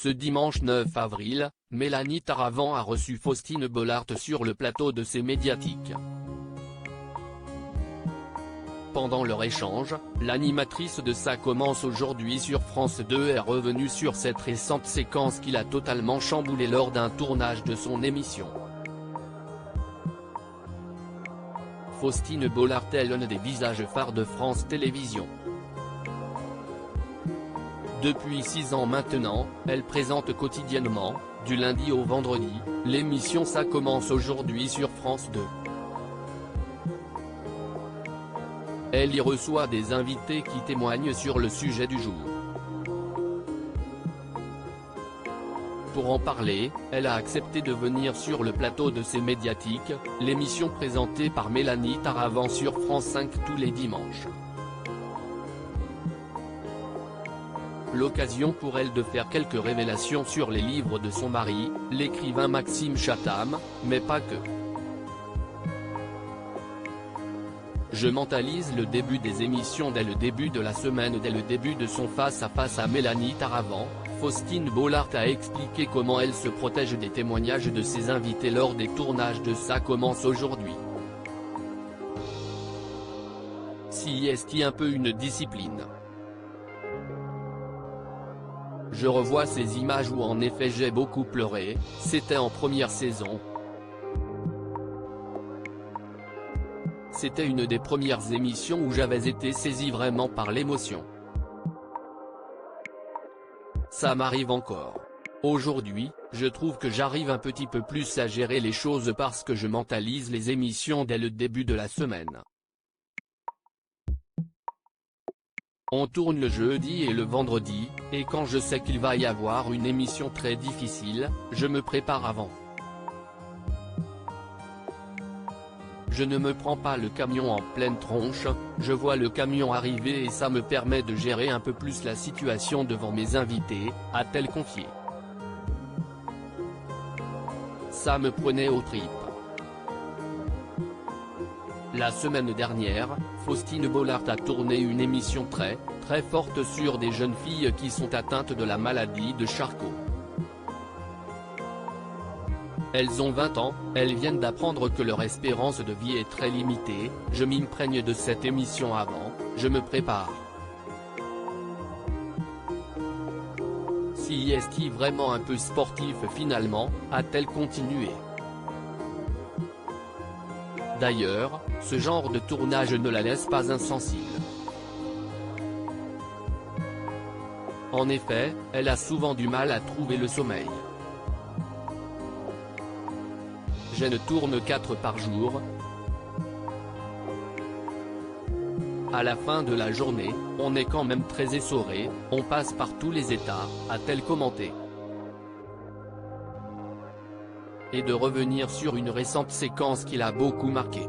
Ce dimanche 9 avril, Mélanie Taravant a reçu Faustine Bollaert sur le plateau de C'est Médiatique. Pendant leur échange, l'animatrice de Ça commence aujourd'hui sur France 2 est revenue sur cette récente séquence qui l'a totalement chamboulée lors d'un tournage de son émission. Faustine Bollaert est l'un des visages phares de France Télévisions. Depuis 6 ans maintenant, elle présente quotidiennement, du lundi au vendredi, l'émission Ça commence aujourd'hui sur France 2. Elle y reçoit des invités qui témoignent sur le sujet du jour. Pour en parler, elle a accepté de venir sur le plateau de C'est Médiatique, l'émission présentée par Mélanie Taravant sur France 5 tous les dimanches. L'occasion pour elle de faire quelques révélations sur les livres de son mari, l'écrivain Maxime Chatham, mais pas que. Je mentalise le début des émissions dès le début de la semaine. Dès le début de son face-à-face à Mélanie Taravant, Faustine Bollaert a expliqué comment elle se protège des témoignages de ses invités lors des tournages de Ça commence aujourd'hui. Si est-il un peu une discipline. Je revois ces images où en effet j'ai beaucoup pleuré, c'était en première saison. C'était une des premières émissions où j'avais été saisi vraiment par l'émotion. Ça m'arrive encore. Aujourd'hui, je trouve que j'arrive un petit peu plus à gérer les choses parce que je mentalise les émissions dès le début de la semaine. On tourne le jeudi et le vendredi, et quand je sais qu'il va y avoir une émission très difficile, je me prépare avant. Je ne me prends pas le camion en pleine tronche, je vois le camion arriver et ça me permet de gérer un peu plus la situation devant mes invités, a-t-elle confié. Ça me prenait aux tripes. La semaine dernière, Faustine Bollaert a tourné une émission très forte sur des jeunes filles qui sont atteintes de la maladie de Charcot. Elles ont 20 ans, elles viennent d'apprendre que leur espérance de vie est très limitée, je m'imprègne de cette émission avant, je me prépare. Si est-il vraiment un peu sportif finalement, a-t-elle continué. D'ailleurs, ce genre de tournage ne la laisse pas insensible. En effet, elle a souvent du mal à trouver le sommeil. Je ne tourne 4 par jour. À la fin de la journée, on est quand même très essoré, on passe par tous les états, a-t-elle commenté. Et de revenir sur une récente séquence qui l'a beaucoup marqué.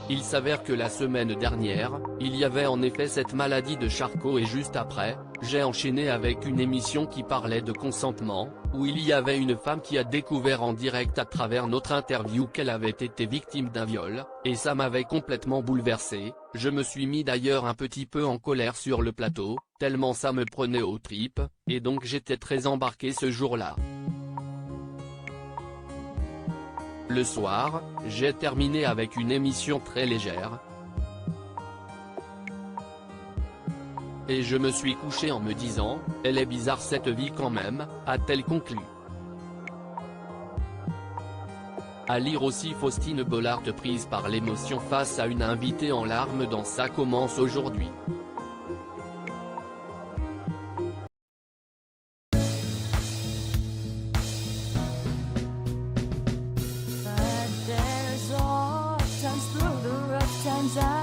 Il s'avère que la semaine dernière, il y avait en effet cette maladie de Charcot et juste après, j'ai enchaîné avec une émission qui parlait de consentement, où il y avait une femme qui a découvert en direct à travers notre interview qu'elle avait été victime d'un viol, et ça m'avait complètement bouleversé, je me suis mis d'ailleurs un petit peu en colère sur le plateau, tellement ça me prenait aux tripes, et donc j'étais très embarqué ce jour-là. Le soir, j'ai terminé avec une émission très légère. Et je me suis couché en me disant, elle est bizarre cette vie quand même, a-t-elle conclu. À lire aussi Faustine Bollaert prise par l'émotion face à une invitée en larmes dans Ça commence aujourd'hui. Times